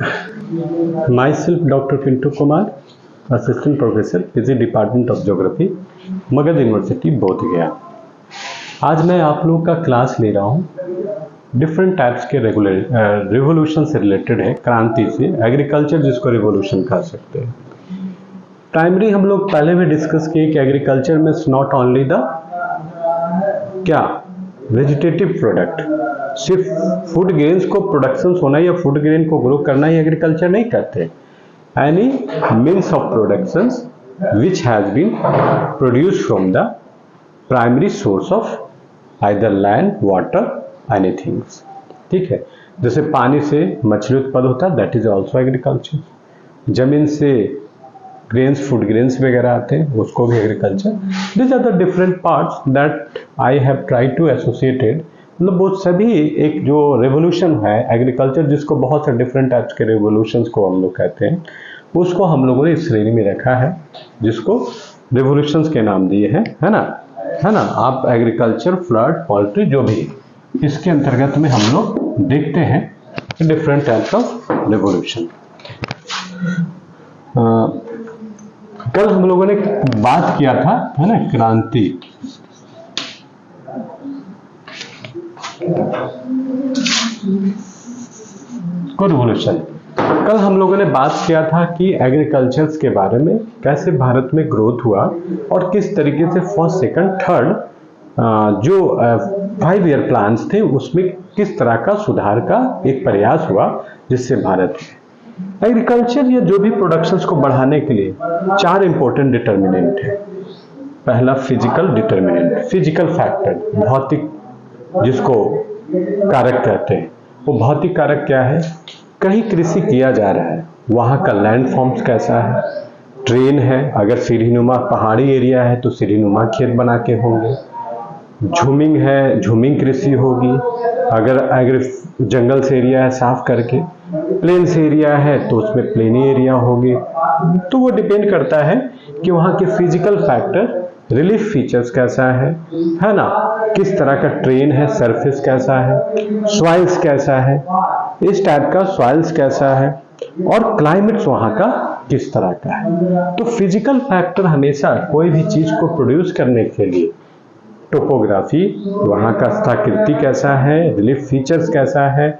Myself Dr. Pintu Kumar, Assistant Professor, Physics Department of Geography, Magadh university Bodhgaya. आज मैं आप लोगों का क्लास ले रहा हूँ डिफरेंट टाइप्स के रिवोल्यूशन से रिलेटेड है, क्रांति से, एग्रीकल्चर जिसको रिवोल्यूशन कह सकते हैं। प्राइमरी हम लोग पहले भी डिस्कस किए कि एग्रीकल्चर में नॉट ओनली द क्या वेजिटेटिव प्रोडक्ट, सिर्फ फूड ग्रेन्स को प्रोडक्शन होना या फूड ग्रेन को ग्रो करना ही एग्रीकल्चर नहीं करते। Any means of production which has been produce from the primary source of either land, water, anythings. ठीक है, जैसे पानी से मछली उत्पन्न होता है, दैट इज ऑल्सो एग्रीकल्चर। जमीन से ग्रेन्स, फूड ग्रेन्स वगैरह आते हैं, उसको भी agriculture. This are the different parts that I have tried to associated. मतलब वो सभी एक जो रेवोल्यूशन है एग्रीकल्चर, जिसको बहुत से डिफरेंट टाइप्स के रेवोल्यूशंस को हम लोग कहते हैं, उसको हम लोगों ने इस श्रेणी में रखा है, जिसको रेवोल्यूशंस के नाम दिए हैं, है ना। आप एग्रीकल्चर, फ्लड, पोल्ट्री, जो भी इसके अंतर्गत में हम लोग देखते हैं डिफरेंट टाइप्स ऑफ रेवोल्यूशन। कल हम लोगों ने बात किया था, है ना, क्रांति। को रिवोल्यूशन, कल हम लोगों ने बात किया था कि एग्रीकल्चर के बारे में, कैसे भारत में ग्रोथ हुआ और किस तरीके से फर्स्ट, सेकंड, थर्ड जो 5 ईयर प्लान्स थे उसमें किस तरह का सुधार का एक प्रयास हुआ, जिससे भारत में एग्रीकल्चर या जो भी प्रोडक्शंस को बढ़ाने के लिए 4 इंपॉर्टेंट डिटर्मिनेंट है। पहला फिजिकल डिटर्मिनेंट, फिजिकल फैक्टर, भौतिक जिसको कारक कहते हैं। वो भौतिक कारक क्या है? कहीं कृषि किया जा रहा है, वहाँ का लैंड फॉर्म्स कैसा है, ट्रेन है, अगर सीढ़ीनुमा पहाड़ी एरिया है तो सीढ़ीनुमा खेत बना के होंगे, झूमिंग है, झूमिंग कृषि होगी, अगर जंगल से एरिया है साफ करके, प्लेन से एरिया है तो उसमें प्लेनी एरिया होगी। तो वो डिपेंड करता है कि वहाँ के फिजिकल फैक्टर, रिलीफ फीचर्स कैसा है ना, किस तरह का ट्रेन है, सरफेस कैसा है, सॉइल्स कैसा है, इस टाइप का सॉइल्स कैसा है, और क्लाइमेट्स वहाँ का किस तरह का है। तो फिजिकल फैक्टर हमेशा कोई भी चीज को प्रोड्यूस करने के लिए, टोपोग्राफी, वहाँ का स्थाकृति कैसा है, रिलीफ फीचर्स कैसा है,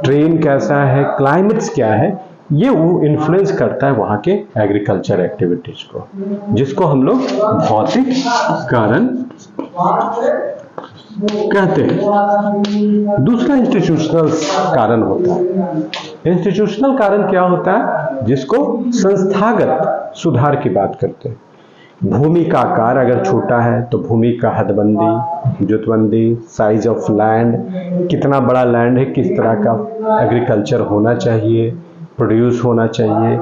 ट्रेन कैसा है, क्लाइमेट्स क्या है, ये वो इन्फ्लुएंस करता है वहाँ के एग्रीकल्चर एक्टिविटीज को, जिसको हम लोग भौतिक कारण कहते हैं। दूसरा इंस्टीट्यूशनल कारण होता है। इंस्टीट्यूशनल कारण क्या होता है? जिसको संस्थागत सुधार की बात करते हैं। भूमि का आकार अगर छोटा है तो भूमि का हदबंदी, जुतबंदी, साइज ऑफ लैंड, कितना बड़ा लैंड है, किस तरह का एग्रीकल्चर होना चाहिए, प्रोड्यूस होना चाहिए,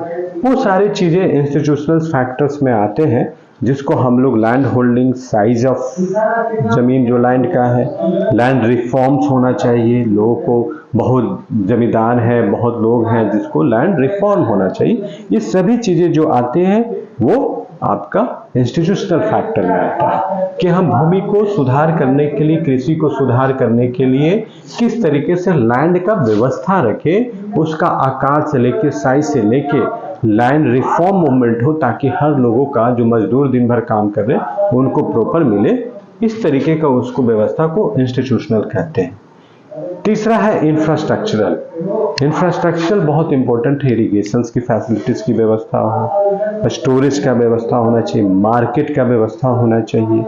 वो सारी चीजें इंस्टीट्यूशनल फैक्टर्स में आते हैं, जिसको हम लोग लैंड होल्डिंग, साइज ऑफ जमीन जो लैंड का है, लैंड रिफॉर्म्स होना चाहिए, लोगों को, बहुत जमींदार हैं, बहुत लोग हैं जिसको लैंड रिफॉर्म होना चाहिए। ये सभी चीजें जो आते हैं वो आपका इंस्टीट्यूशनल फैक्टर में आता है कि हम भूमि को सुधार करने के लिए, कृषि को सुधार करने के लिए किस तरीके से लैंड का व्यवस्था रखें, उसका आकार से लेके, साइज से लेके लैंड रिफॉर्म मूवमेंट हो, ताकि हर लोगों का, जो मजदूर दिन भर काम कर रहे हैं, उनको प्रॉपर मिले। इस तरीके का उसको व्यवस्था को इंस्टीट्यूशनल कहते हैं। तीसरा है इंफ्रास्ट्रक्चरल। इंफ्रास्ट्रक्चरल बहुत इंपॉर्टेंट है। इरिगेशन की फैसिलिटीज की व्यवस्था हो, स्टोरेज का व्यवस्था होना चाहिए, मार्केट का व्यवस्था होना चाहिए,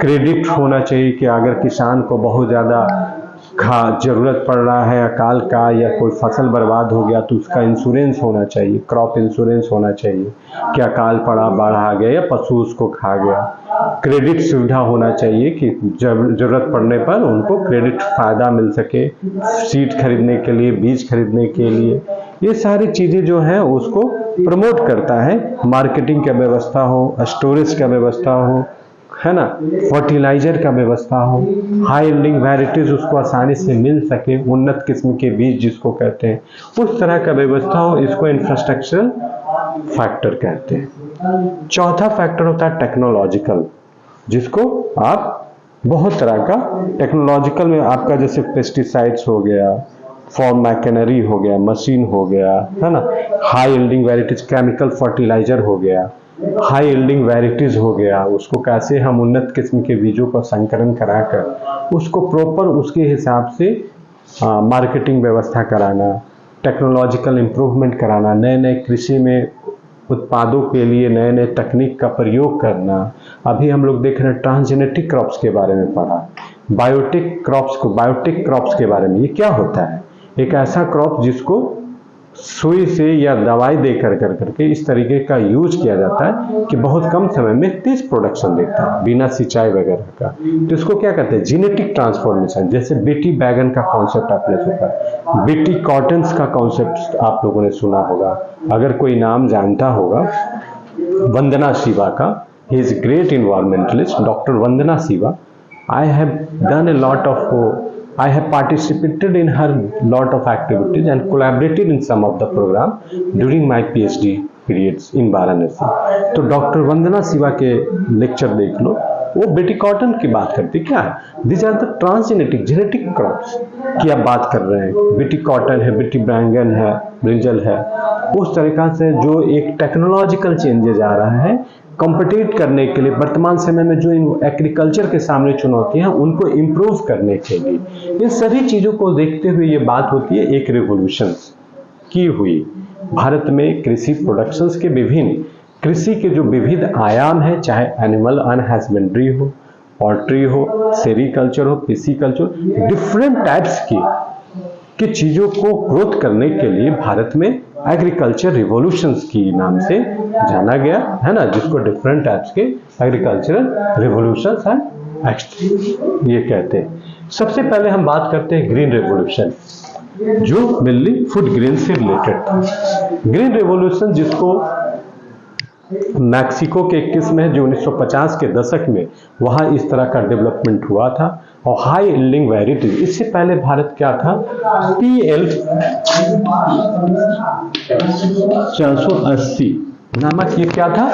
क्रेडिट होना चाहिए कि अगर किसान को बहुत ज़्यादा जरूरत पड़ रहा है अकाल का, या कोई फसल बर्बाद हो गया, तो उसका इंश्योरेंस होना चाहिए, क्रॉप इंश्योरेंस होना चाहिए कि अकाल पड़ा, बाढ़ आ गया या पशु उसको खा गया। क्रेडिट सुविधा होना चाहिए कि जरूरत पड़ने पर उनको क्रेडिट फायदा मिल सके, सीड खरीदने के लिए, बीज खरीदने के लिए। ये सारी चीजें जो है उसको प्रमोट करता है। मार्केटिंग का व्यवस्था हो, स्टोरेज का व्यवस्था हो, है ना, फर्टिलाइजर का व्यवस्था हो, हाई यील्डिंग वैराइटीज उसको आसानी से मिल सके, उन्नत किस्म के बीज जिसको कहते हैं, उस तरह का व्यवस्था हो, इसको इंफ्रास्ट्रक्चरल फैक्टर कहते हैं। चौथा फैक्टर होता है टेक्नोलॉजिकल, जिसको आप बहुत तरह का टेक्नोलॉजिकल में आपका जैसे पेस्टिसाइड्स हो गया, फॉर्म मैकेनरी हो गया, मशीन हो गया, है ना, high yielding varieties, chemical fertiliser हो गया, हाई यील्डिंग वैराइटीज हो गया, उसको कैसे हम उन्नत किस्म के बीजों का संकलन कराकर उसको प्रॉपर उसके हिसाब से मार्केटिंग व्यवस्था कराना, टेक्नोलॉजिकल इम्प्रूवमेंट कराना, नए नए कृषि में उत्पादों के लिए नए नए तकनीक का प्रयोग करना। अभी हम लोग देख रहे हैं ट्रांसजेनेटिक क्रॉप्स के बारे में पढ़ा, बायोटिक क्रॉप्स के बारे में। ये क्या होता है? एक ऐसा क्रॉप जिसको सुई से या दवाई दे करके इस तरीके का यूज किया जाता है कि बहुत कम समय में तेज प्रोडक्शन देता है बिना सिंचाई वगैरह का। तो इसको क्या कहते हैं? Genetic transformation. जैसे बेटी बैगन का कॉन्सेप्ट आपने सुना, बेटी कॉटन्स का कॉन्सेप्ट आप लोगों ने सुना होगा। अगर कोई नाम जानता होगा, वंदना शिवा का, he is great environmentalist, doctor Vandana Shiva. I have done a lot of, I have participated in her lot of activities and collaborated in some of the program during my PhD periods in Varanasi. तो doctor वंदना शिवा के lecture देख लो, वो बेटी cotton की बात करती क्या है? This are the transgenetic genetic crops की आप बात कर रहे हैं। बेटी कॉटन है, बेटी बैंगन है, ब्रिंजल है, उस तरीका से जो एक टेक्नोलॉजिकल चेंजेज आ रहा है कॉम्पिटिट करने के लिए वर्तमान समय में जो इन एग्रीकल्चर के सामने चुनौतियां हैं उनको इम्प्रूव करने के लिए। इन सभी चीजों को देखते हुए ये बात होती है एक रिवोल्यूशन की हुई। भारत में कृषि प्रोडक्शंस के विभिन्न कृषि के जो विविध आयाम है, चाहे एनिमल हस्बेंड्री हो, पोल्ट्री हो, सेरिकल्चर हो, पिसीकल्चर, डिफरेंट टाइप्स की चीजों को ग्रोथ करने के लिए भारत में एग्रीकल्चर रिवॉल्यूशंस की नाम से जाना गया है ना, जिसको डिफरेंट टाइप्स के एग्रीकल्चरल रिवॉल्यूशंस हैं ये कहते हैं। सबसे पहले हम बात करते हैं ग्रीन रिवॉल्यूशन, जो मेनली फूड ग्रेन से रिलेटेड था। ग्रीन रिवॉल्यूशन जिसको मैक्सिको के एक किस्म है जो 1950 के दशक में वहां इस तरह का डेवलपमेंट हुआ था, और हाई यील्डिंग वैराइटीज। इससे पहले भारत क्या था? PL 480 नामक ये क्या था?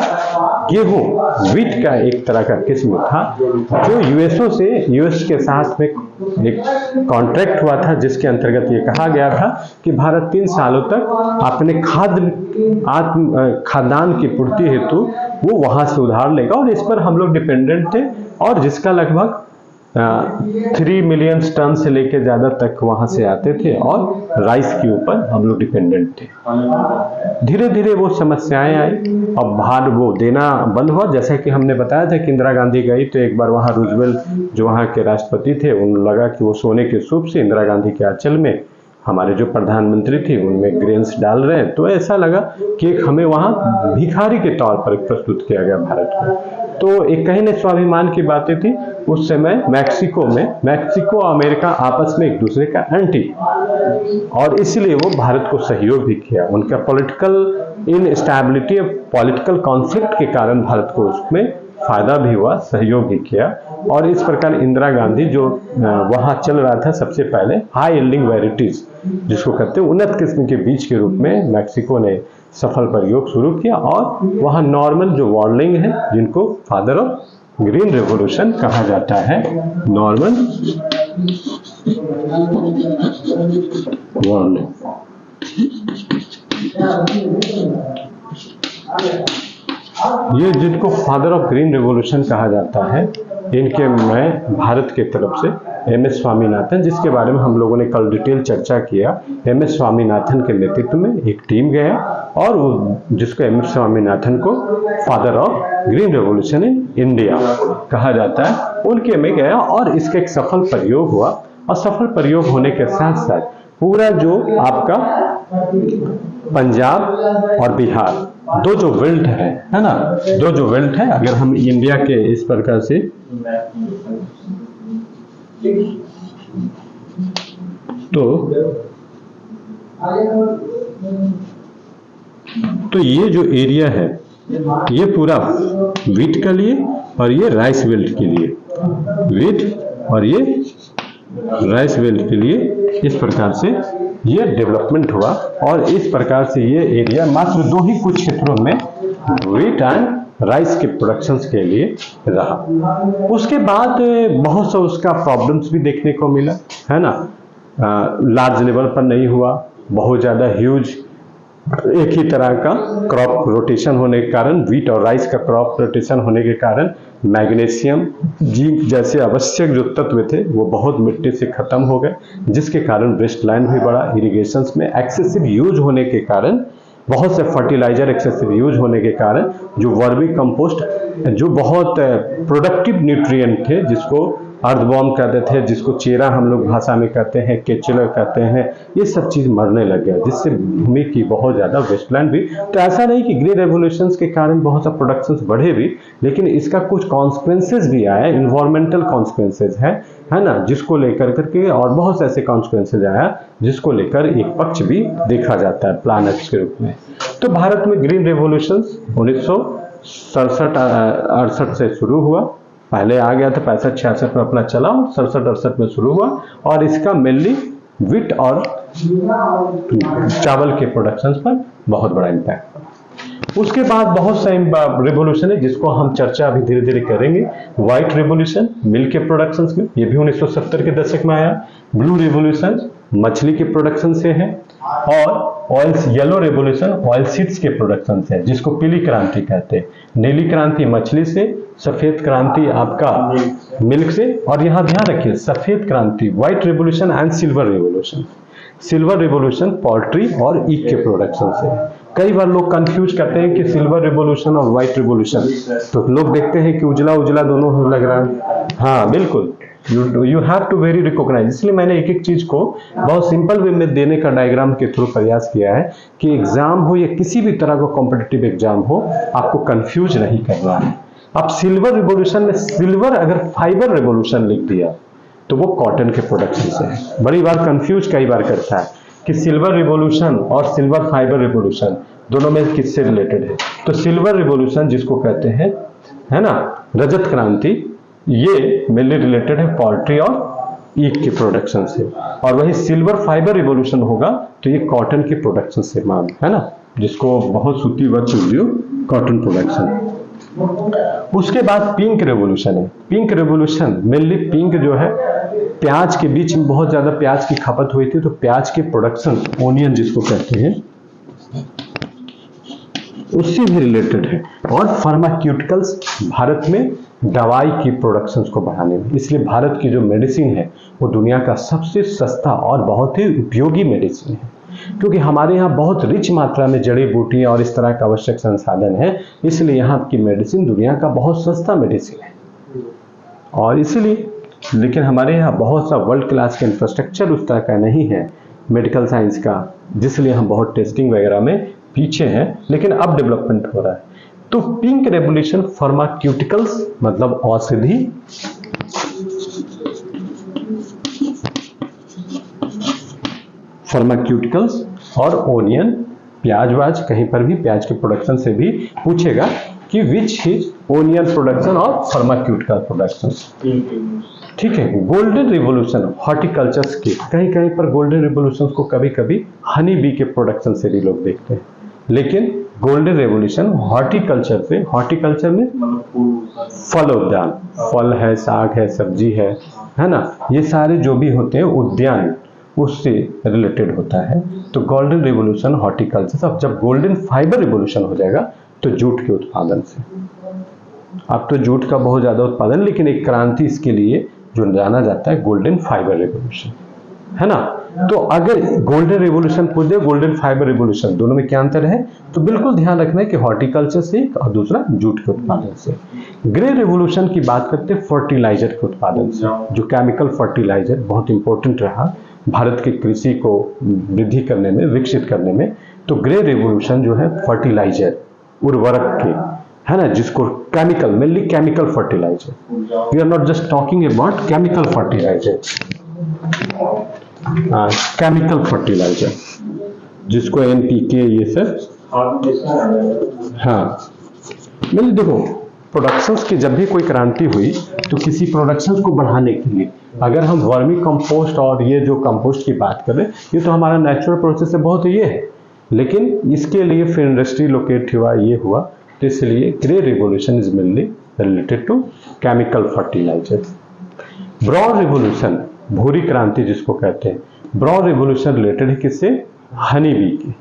गेहूं, वीट का एक तरह का किस्म था, जो यूएस के साथ में एक कॉन्ट्रैक्ट हुआ था, जिसके अंतर्गत ये कहा गया था कि भारत 3 सालों तक अपने खाद्यान्न की पूर्ति हेतु वो वहां से उधार लेगा, और इस पर हम लोग डिपेंडेंट थे, और जिसका लगभग 3 मिलियन टन से लेकर ज्यादा तक वहां से आते थे, और राइस के ऊपर हम लोग डिपेंडेंट थे। धीरे धीरे वो समस्याएं आई, अब बाहर वो देना बंद हुआ। जैसा कि हमने बताया था कि इंदिरा गांधी गई तो एक बार वहां रूजवेल्ट जो वहां के राष्ट्रपति थे, उन्हें लगा कि वो सोने के सूप से इंदिरा गांधी के आंचल में हमारे जो प्रधानमंत्री थे उनमें ग्रेन्स डाल रहे हैं, तो ऐसा लगा कि एक हमें वहां भिखारी के तौर पर प्रस्तुत किया गया भारत को। तो एक कहीं न स्वाभिमान की बातें थी। उस समय मैक्सिको और अमेरिका आपस में एक दूसरे का एंटी, और इसलिए वो भारत को सहयोग भी किया। उनका पॉलिटिकल इनस्टेबिलिटी, पॉलिटिकल कॉन्फ्लिक्ट के कारण भारत को उसमें फायदा भी हुआ, सहयोग भी किया, और इस प्रकार इंदिरा गांधी जो वहां चल रहा था सबसे पहले हाई यील्डिंग वैराइटीज जिसको कहते हैं उन्नत किस्म के बीज के रूप में मैक्सिको ने सफल प्रयोग शुरू किया, और वहां नॉर्मल जो वार्लिंग है, जिनको फादर ऑफ ग्रीन रेवोल्यूशन कहा जाता है, नॉर्मन वार्लिंग, ये जिनको फादर ऑफ ग्रीन रेवोल्यूशन कहा जाता है, इनके मैं भारत के तरफ से MS स्वामीनाथन, जिसके बारे में हम लोगों ने कल डिटेल चर्चा किया, MS स्वामीनाथन के नेतृत्व में एक टीम गया, और वो जिसको MS स्वामीनाथन को father of green revolution in India कहा जाता है, उनके में गया, और इसका एक सफल प्रयोग हुआ। और सफल प्रयोग होने के साथ साथ पूरा जो आपका पंजाब और बिहार, दो जो बेल्ट है ना, दो जो बेल्ट है, अगर हम इंडिया के इस प्रकार से तो ये जो एरिया है ये पूरा वीट के लिए, और ये राइस बेल्ट के लिए, वीट और ये राइस बेल्ट के लिए इस प्रकार से ये डेवलपमेंट हुआ, और इस प्रकार से ये एरिया मात्र 2 ही कुछ क्षेत्रों में वीट एंड राइस के प्रोडक्शंस के लिए रहा। उसके बाद बहुत सा उसका प्रॉब्लम्स भी देखने को मिला, है ना। लार्ज लेवल पर नहीं हुआ, बहुत ज़्यादा ह्यूज एक ही तरह का क्रॉप रोटेशन होने के कारण, व्हीट और राइस का क्रॉप रोटेशन होने के कारण मैग्नीशियम जिंक जैसे आवश्यक जो तत्व थे वो बहुत मिट्टी से खत्म हो गए, जिसके कारण वेस्टलैंड भी बढ़ा। इरिगेशंस में एक्सेसिव यूज होने के कारण, बहुत से फर्टिलाइजर एक्सेसिव यूज होने के कारण जो वर्मी कंपोस्ट, जो बहुत प्रोडक्टिव न्यूट्रिएंट थे, जिसको अर्थवॉर्म कहते थे, जिसको चेरा हम लोग भाषा में कहते हैं, केचुलर कहते हैं, ये सब चीज मरने लग गया, जिससे भूमि की बहुत ज्यादा वेस्टलैंड भी। तो ऐसा नहीं कि ग्रीन रेवोल्यूशंस के कारण बहुत सा प्रोडक्शंस बढ़े भी, लेकिन इसका कुछ कॉन्सिक्वेंसेज भी आया, इन्वायरमेंटल कॉन्सिक्वेंसेज है ना, जिसको लेकर करके, और बहुत से ऐसे कॉन्सिक्वेंसेज आया जिसको लेकर एक पक्ष भी देखा जाता है प्लानट्स के रूप में। तो भारत में ग्रीन रेवोल्यूशंस 1967-68 से शुरू हुआ, पहले आ गया था 65-66 में अपना चला, 67-68 में शुरू हुआ, और इसका मेनली व्हीट और चावल के प्रोडक्शंस पर बहुत बड़ा इम्पैक्ट पड़ा। उसके बाद बहुत से रेवोल्यूशन है जिसको हम चर्चा अभी धीरे धीरे करेंगे। व्हाइट रेवोल्यूशन मिल्क के प्रोडक्शंस में, ये भी 1970 के दशक में आया। ब्लू रेवोल्यूशन मछली के प्रोडक्शन से है, और oils yellow revolution oil seeds के प्रोडक्शन से है, जिसको पीली क्रांति कहते हैं। नीली क्रांति मछली से, सफेद क्रांति आपका मिल्क से, और यहां ध्यान रखिए सफेद क्रांति white revolution and silver revolution. Silver revolution poultry और ईख के प्रोडक्शन से। कई बार लोग कंफ्यूज करते हैं कि सिल्वर रेवोल्यूशन और व्हाइट रेवोल्यूशन, तो लोग देखते हैं कि उजला उजला दोनों लग रहा है। हाँ बिल्कुल, you have to very recognise. इसलिए मैंने एक एक चीज को बहुत सिंपल वे में देने का डायग्राम के थ्रू प्रयास किया है कि एग्जाम हो या किसी भी तरह का कॉम्पिटिटिव एग्जाम हो, आपको कंफ्यूज नहीं करना है। अब सिल्वर रिवोल्यूशन में सिल्वर अगर फाइबर रेवोल्यूशन लिख दिया तो वो कॉटन के प्रोडक्शन से है। बड़ी बार कंफ्यूज कई बार करता है कि सिल्वर रिवोल्यूशन और सिल्वर फाइबर रिवोल्यूशन दोनों में किससे रिलेटेड है। तो सिल्वर रिवोल्यूशन जिसको कहते हैं, है ना, रजत क्रांति, ये मेनली रिलेटेड है पोल्ट्री और ईख के प्रोडक्शन से, और वही सिल्वर फाइबर रिवोल्यूशन होगा तो ये कॉटन के प्रोडक्शन से मान, है ना, जिसको बहुत सूती वस्त्र उद्योग कॉटन प्रोडक्शन। उसके बाद पिंक रेवोल्यूशन है। पिंक रेवोल्यूशन मेनली पिंक जो है, प्याज के बीच में बहुत ज्यादा प्याज की खपत हुई थी, तो प्याज के प्रोडक्शन, ओनियन जिसको कहते हैं, उससे भी रिलेटेड है। और फार्मास्यूटिकल्स भारत में दवाई की प्रोडक्शंस को बढ़ाने में, इसलिए भारत की जो मेडिसिन है वो दुनिया का सबसे सस्ता और बहुत ही उपयोगी मेडिसिन है, क्योंकि हमारे यहाँ बहुत रिच मात्रा में जड़ी बूटियां और इस तरह का आवश्यक संसाधन है, इसलिए यहाँ की मेडिसिन दुनिया का बहुत सस्ता मेडिसिन है। और इसीलिए, लेकिन हमारे यहाँ बहुत सा वर्ल्ड क्लास का इंफ्रास्ट्रक्चर उस तरह का नहीं है मेडिकल साइंस का, जिसलिए हम बहुत टेस्टिंग वगैरह में पीछे हैं, लेकिन अब डेवलपमेंट हो रहा है। तो पिंक रेवोल्यूशन फार्मास्यूटिकल्स मतलब औषधि, फार्मास्यूटिकल्स और ओनियन, प्याज वाज, कहीं पर भी प्याज के प्रोडक्शन से भी पूछेगा कि विच इज ओनियन प्रोडक्शन और फार्मास्यूटिकल प्रोडक्शन। ठीक है। गोल्डन रिवोल्यूशन हॉर्टिकल्चर की, कहीं कहीं पर गोल्डन रिवोल्यूशन को कभी कभी हनी बी के प्रोडक्शन से भी लोग देखते हैं, लेकिन गोल्डन रेवोल्यूशन हॉर्टिकल्चर से, हॉर्टिकल्चर में फल उद्यान, फल है, साग है, सब्जी है ना, ये सारे जो भी होते हैं उद्यान, उससे रिलेटेड होता है। तो गोल्डन रेवोल्यूशन हॉर्टिकल्चर। अब जब गोल्डन फाइबर रिवोल्यूशन हो जाएगा तो जूट के उत्पादन से। अब तो जूट का बहुत ज्यादा उत्पादन, लेकिन एक क्रांति इसके लिए जो जाना जाता है गोल्डन फाइबर रिवोल्यूशन, है ना। तो अगर गोल्डन रिवोल्यूशन पूछ दे, गोल्डन फाइबर रिवोल्यूशन, दोनों में क्या अंतर है, तो बिल्कुल ध्यान रखना है कि हॉर्टिकल्चर से और दूसरा जूट के उत्पादन से। ग्रे रिवोल्यूशन की बात करते हैं फर्टिलाइजर के उत्पादन से, जो केमिकल फर्टिलाइजर बहुत इंपॉर्टेंट रहा भारत की कृषि को वृद्धि करने में, विकसित करने में। तो ग्रे रिवोल्यूशन जो है फर्टिलाइजर, उर्वरक के, है ना, जिसको chemical, mainly chemical fertiliser, we are not just talking about chemical fertiliser, chemical fertiliser जिसको एनपीके ये सब, हाँ मतलब देखो प्रोडक्शंस की जब भी कोई क्रांति हुई तो किसी प्रोडक्शंस को बढ़ाने के लिए, अगर हम वर्मी कंपोस्ट और ये जो कंपोस्ट की बात करें, ये तो हमारा नेचुरल प्रोसेस है, बहुत ये है, लेकिन इसके लिए फिर इंडस्ट्री लोकेट हुआ, ये हुआ, तो इसलिए grey revolution is mainly related to chemical fertiliser. Brown revolution भूरी क्रांति जिसको कहते हैं। ब्राउन रिवॉल्यूशन रिलेटेड है किससे? हनी बी की।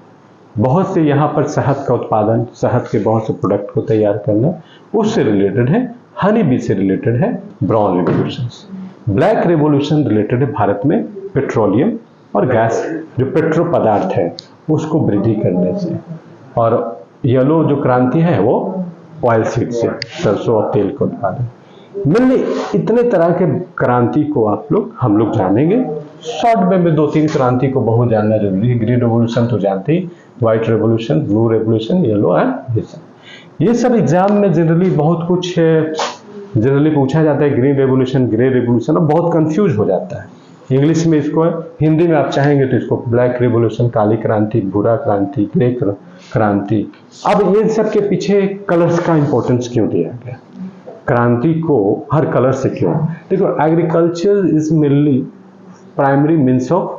बहुत से यहाँ पर शहद का उत्पादन, शहद के बहुत से प्रोडक्ट को तैयार करना, उससे रिलेटेड है। हनी बी से रिलेटेड है brown revolution. Black revolution related है भारत में पेट्रोलियम और गैस, जो पेट्रो पदार्थ है उसको वृद्धि करने से। और येलो जो क्रांति है वो ऑयल सीड से, सरसों और तेल का उत्पादन। मिलने इतने तरह के क्रांति को हम लोग जानेंगे। शॉर्ट में 2-3 क्रांति को बहुत जानना जरूरी है। ग्रीन रेवोल्यूशन तो जानते ही, white revolution, blue revolution, yellow and ये सब एग्जाम में जनरली बहुत कुछ जनरली पूछा जाता है। ग्रीन रेवोल्यूशन, ग्रे रेवोल्यूशन, और बहुत कंफ्यूज हो जाता है। इंग्लिश में इसको, हिंदी में आप चाहेंगे तो इसको ब्लैक रेवोल्यूशन, काली क्रांति, भूरा क्रांति, ग्रे क्रांति। अब ये सब के पीछे कलर्स का इंपॉर्टेंस क्यों दिया गया? क्रांति को हर कलर से क्यों? देखो, agriculture is mainly primary means of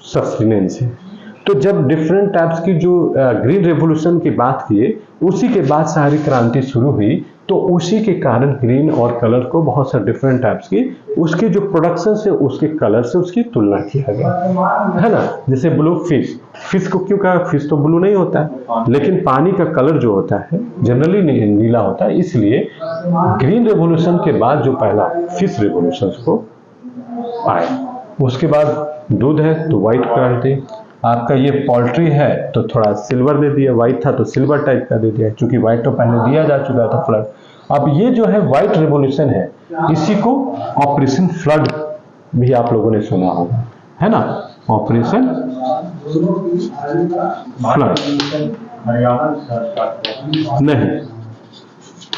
sustenance है। तो जब डिफरेंट टाइप्स की जो ग्रीन रेवोल्यूशन की बात किए, उसी के बाद सारी क्रांति शुरू हुई, तो उसी के कारण ग्रीन और कलर को बहुत सारे डिफरेंट टाइप्स की उसके जो प्रोडक्शन से, उसके कलर से उसकी तुलना किया गया, है ना। जैसे ब्लू फिश को क्यों कहा? फिश तो ब्लू नहीं होता है, लेकिन पानी का कलर जो होता है जनरली नीला होता है। इसलिए ग्रीन रेवोल्यूशन के बाद जो पहला फिश रेवोल्यूशन को आया, उसके बाद दूध है तो व्हाइट क्रांति। आपका ये पोल्ट्री है तो थोड़ा सिल्वर दे दिया, व्हाइट था तो सिल्वर टाइप का दे दिया, क्योंकि व्हाइट तो पहले दिया जा चुका था, फ्लड। अब ये जो है व्हाइट रेवोल्यूशन है, इसी को ऑपरेशन फ्लड भी आप लोगों ने सुना होगा, है ना। ऑपरेशन फ्लड नहीं,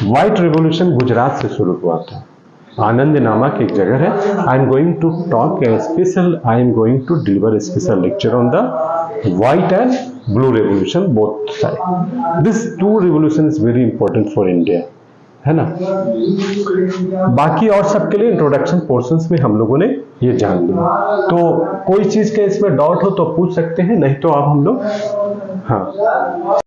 व्हाइट रेवोल्यूशन गुजरात से शुरू हुआ था। आनंद नामक एक जगह है। I am going to deliver a special lecture on the white and blue revolution, both side. This two revolution is very important for India, है ना। बाकी और सबके लिए इंट्रोडक्शन पोर्शंस में हम लोगों ने ये जान लिया। तो कोई चीज के इसमें डाउट हो तो पूछ सकते हैं, नहीं तो अब हम लोग हाँ